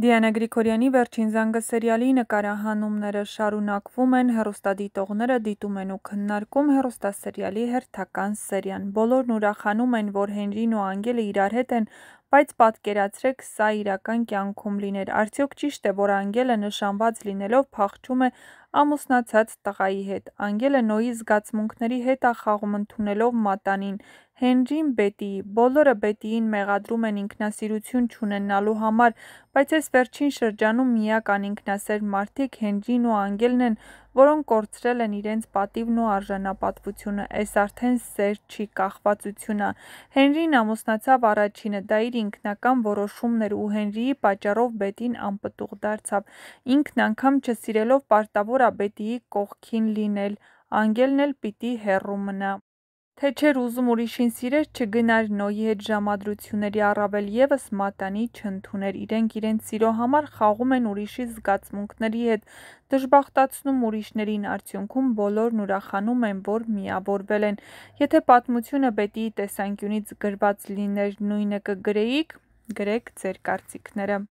Դիանա Գրիգորյանի «Վերջին զանգը» սերիալի նկարահանումները շարունակվում են, հեռուստադիտողները դիտում են ու քննարկում հեռուստասերիալի հերթական սերիան։ Բոլորն ուրախանում են, որ Հենրին ու Անգելը իրար հետ են, բայց պատկերացրեք սա իրական կյանքում լիներ։ Արդյոք ճիշտ է, որ Անգելը նշանված լինելով փախչում է ամուսնացած տղայի հետ։ Անգելը Նոյի զգացմունքների հետ է խաղում ընդունելով մատանին։ Հենրին Բետիի։ Բոլորը Բետիին մեղադրում են ինքնասիրություն չունենալու համար, բայց այս վերջին շրջանում միակ անինքնասեր մարդիկ Հենրին ու Անգելն են, որոնք կորցրել են իրենց պատիվն ու արժանապատվությունը։ Այս արդեն սեր չի, կախվածություն ա։ Հենրին ամուսնացավ առաջինը, դա իր ինքնական որոշումն էր ու Հենրիի պատճառով Բետին անպտուղ դարձավ։ Ինքն անգամ չսիրելով պարտավոր ա Բետիի կողքին լինել, Անգելն էլ պիտի հեռու մնա։ Թե չէր ուզում ուրիշին սիրեր, չգնար Նոյի հետ ժամադրությունների, առավել ևս մատանի չընդուներ։ Իրենք իրենց սիրո համար խաղում են ուրիշի զգացմունքների հետ, դժբախտացնում ուրիշներին, արդյունքում բոլորն ուրախանում են, որ միավորվել են։ Եթե պատմությունը Բետիի տեսանկյունից գրված լիներ, նույնը կգրեիք։ Գրեք ձեր կարծիքները։